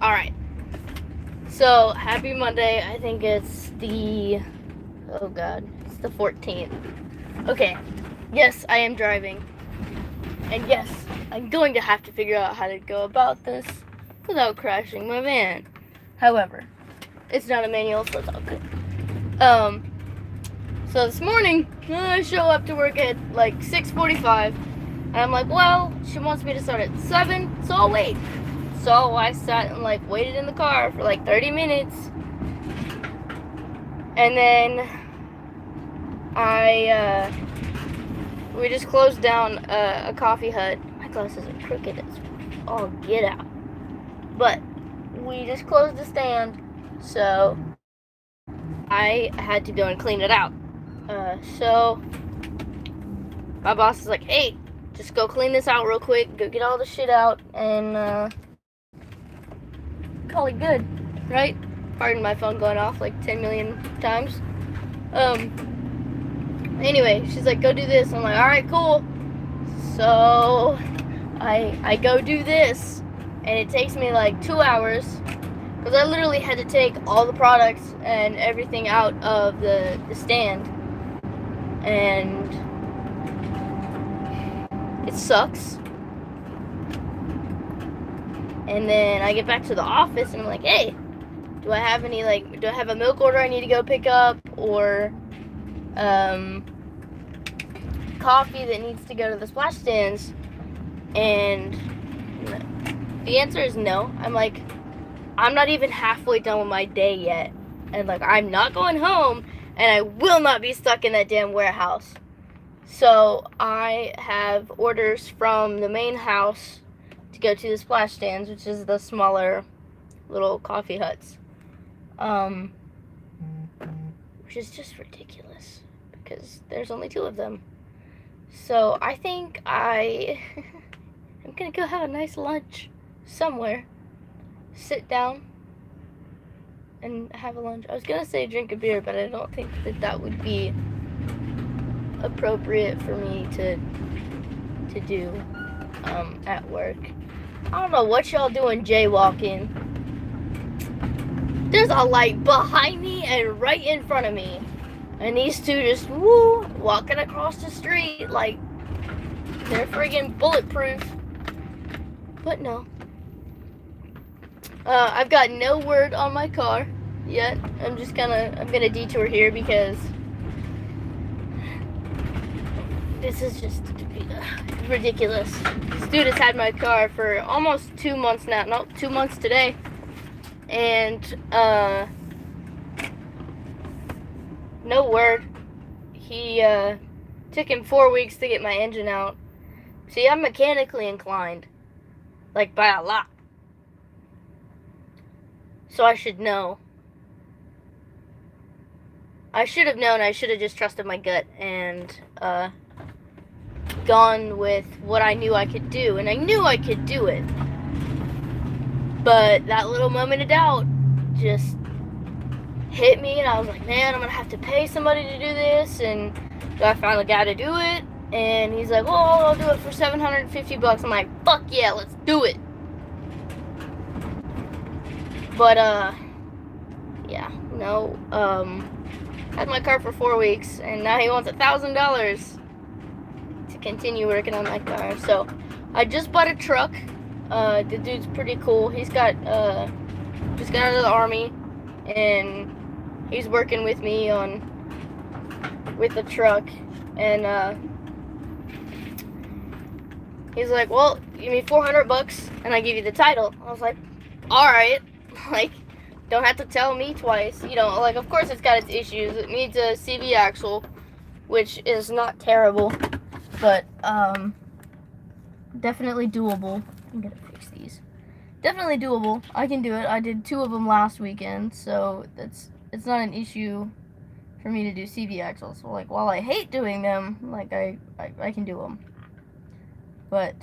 Alright. So, happy Monday. I think it's the... Oh god. It's the 14th. Okay. Yes, I am driving. And yes, I'm going to have to figure out how to go about this without crashing my van. However, it's not a manual, so it's all good. So this morning, I show up to work at like 6:45. And I'm like, well, she wants me to start at 7, so I'll wait. So I sat and like waited in the car for like 30 minutes. And then we just closed down a coffee hut. My glasses are crooked as all get out. But we just closed the stand, so I had to go and clean it out. So my boss is like, hey, just go clean this out real quick, go get all the shit out, and call it good, right? Pardon my phone going off like 10 million times. Anyway, she's like, go do this. I'm like, alright, cool. So I go do this, and it takes me like 2 hours, because I literally had to take all the products and everything out of the stand, and it sucks. And then I get back to the office and I'm like, hey, do I have a milk order I need to go pick up, or coffee that needs to go to the splash stands? And the answer is no. I'm like, I'm not even halfway done with my day yet, and like, I'm not going home, and I will not be stuck in that damn warehouse. So I have orders from the main house to go to the splash stands, which is the smaller little coffee huts, which is just ridiculous because there's only 2 of them. So I think I'm gonna go have a nice lunch somewhere, sit down and have a lunch. I was gonna say drink a beer, but I don't think that would be appropriate for me to do at work. I don't know what y'all doing jaywalking. There's a light behind me and right in front of me, and these 2 just walking across the street like they're friggin' bulletproof. But no, I've got no word on my car yet. I'm gonna detour here because this is just ridiculous. This dude has had my car for almost 2 months now. No, 2 months today. And, no word. He, took him 4 weeks to get my engine out. See, I'm mechanically inclined. Like, by a lot. So I should know. I should have known. I should have just trusted my gut and, gone with what I knew I could do, and I knew I could do it, but that little moment of doubt just hit me, and I was like, man, I'm gonna have to pay somebody to do this, and do I find a guy to do it? And he's like, well, I'll do it for $750. I'm like, fuck yeah, let's do it. But yeah, no, had my car for 4 weeks, and now he wants $1,000 to continue working on my car. So I just bought a truck. The dude's pretty cool. He's got just got out of the army, and he's working with me with the truck, and he's like, well, give me $400 and I give you the title. I was like, all right. Like, don't have to tell me twice, you know. Like, of course it's got its issues. It needs a CV axle, which is not terrible, but definitely doable. I'm gonna fix these. Definitely doable. I can do it. I did 2 of them last weekend, so it's not an issue for me to do CV axles. So, like, while I hate doing them, like, I can do them. But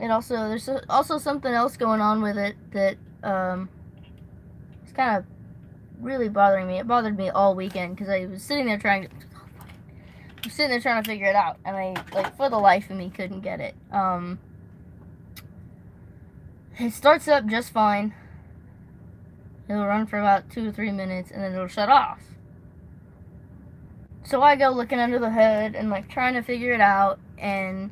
it also, there's also something else going on with it that it's kind of really bothering me. It bothered me all weekend because I was sitting there was sitting there trying to figure it out, and I, like, for the life of me, couldn't get it. It starts up just fine. It'll run for about 2 to 3 minutes, and then it'll shut off. So I go looking under the hood and, like, trying to figure it out, and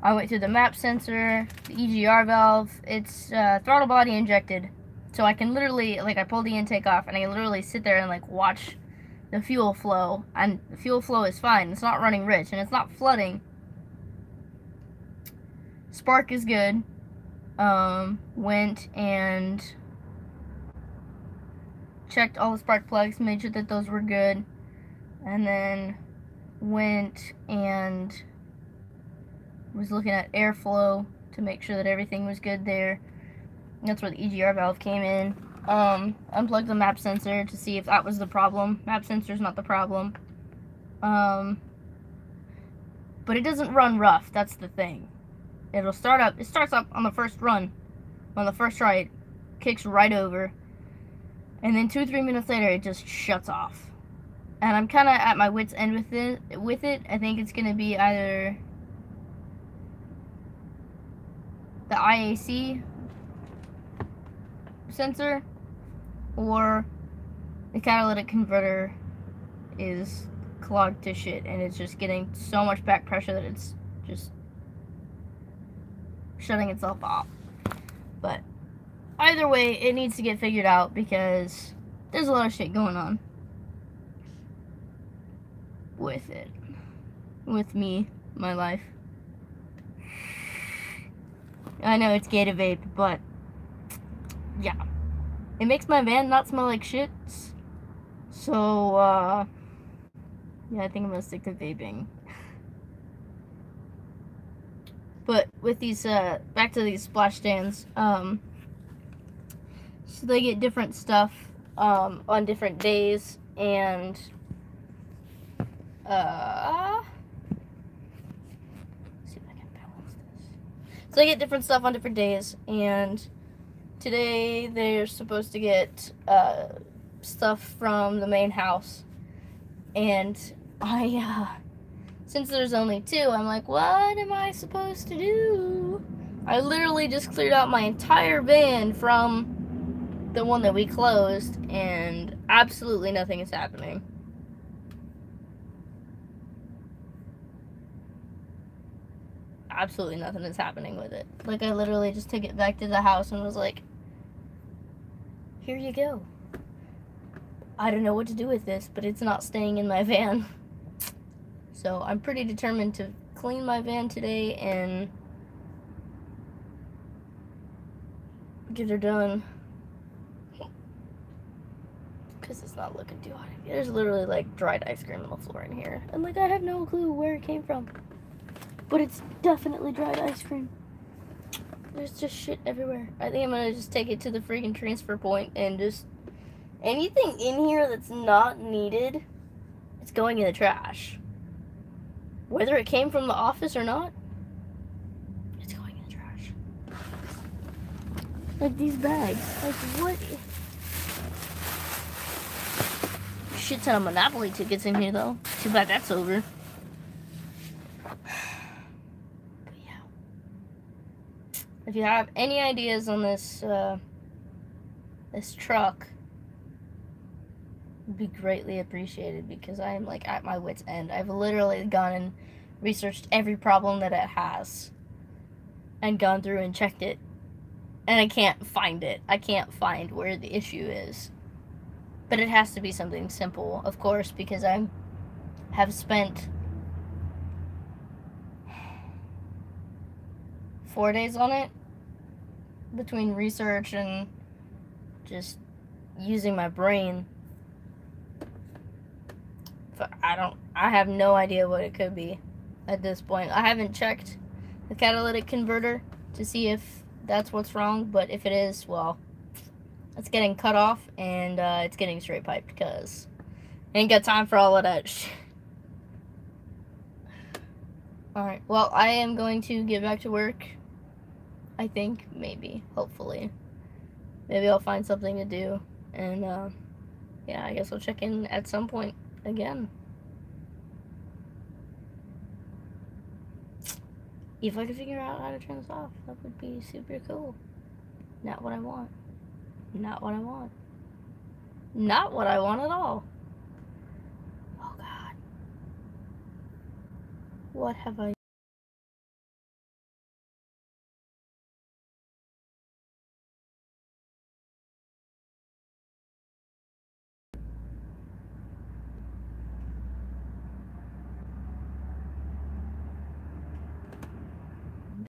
I went through the map sensor, the EGR valve. It's throttle body injected, so I can literally, like, I pull the intake off, and I can literally sit there and, like, watch the fuel flow, and the fuel flow is fine. It's not running rich, and it's not flooding. Spark is good. Went and checked all the spark plugs, made sure that those were good, and then went and was looking at airflow to make sure that everything was good there. That's where the EGR valve came in. Unplugged the map sensor to see if that was the problem. Map sensor's not the problem. But it doesn't run rough, that's the thing. It'll start up, it starts up on the first run. On the first try, it kicks right over. And then 2 or 3 minutes later, it just shuts off. And I'm kind of at my wit's end with it. I think it's going to be either the IAC sensor or the catalytic converter is clogged to shit, and it's just getting so much back pressure that it's just shutting itself off. But either way, it needs to get figured out because there's a lot of shit going on with it. With me, my life. I know it's Gator Vape, but yeah. It makes my van not smell like shit. So, yeah, I think I'm gonna stick to vaping. But with these, back to these splash stands, so they get different stuff, on different days, and, let's see if I can balance this. So they get different stuff on different days, and today they're supposed to get, stuff from the main house, and since there's only 2, I'm like, what am I supposed to do? I literally just cleared out my entire van from the one that we closed, and absolutely nothing is happening. Absolutely nothing is happening with it. Like, I literally just took it back to the house and was like, here you go. I don't know what to do with this, but it's not staying in my van. So I'm pretty determined to clean my van today and get her done. Because it's not looking too hot. There's literally like dried ice cream on the floor in here. And like I have no clue where it came from. But it's definitely dried ice cream. There's just shit everywhere. I think I'm gonna just take it to the freaking transfer point and just anything in here that's not needed, it's going in the trash. Whether it came from the office or not, it's going in the trash. Like these bags. Like what? Shit ton of Monopoly tickets in here though. Too bad that's over. But yeah. If you have any ideas on this, this truck, be greatly appreciated because I am like at my wit's end. I've literally gone and researched every problem that it has and gone through and checked it, and I can't find it. I can't find where the issue is, but it has to be something simple, of course, because I have spent 4 days on it between research and just using my brain. I have no idea what it could be at this point. I haven't checked the catalytic converter to see if that's what's wrong, but if it is, well, it's getting cut off and it's getting straight piped because I ain't got time for all of that shit. Alright, well, I am going to get back to work. I think, maybe, hopefully. Maybe I'll find something to do, and yeah, I guess I'll check in at some point again. If I could figure out how to turn this off, that would be super cool. Not what I want. Not what I want. Not what I want at all. Oh God. What have I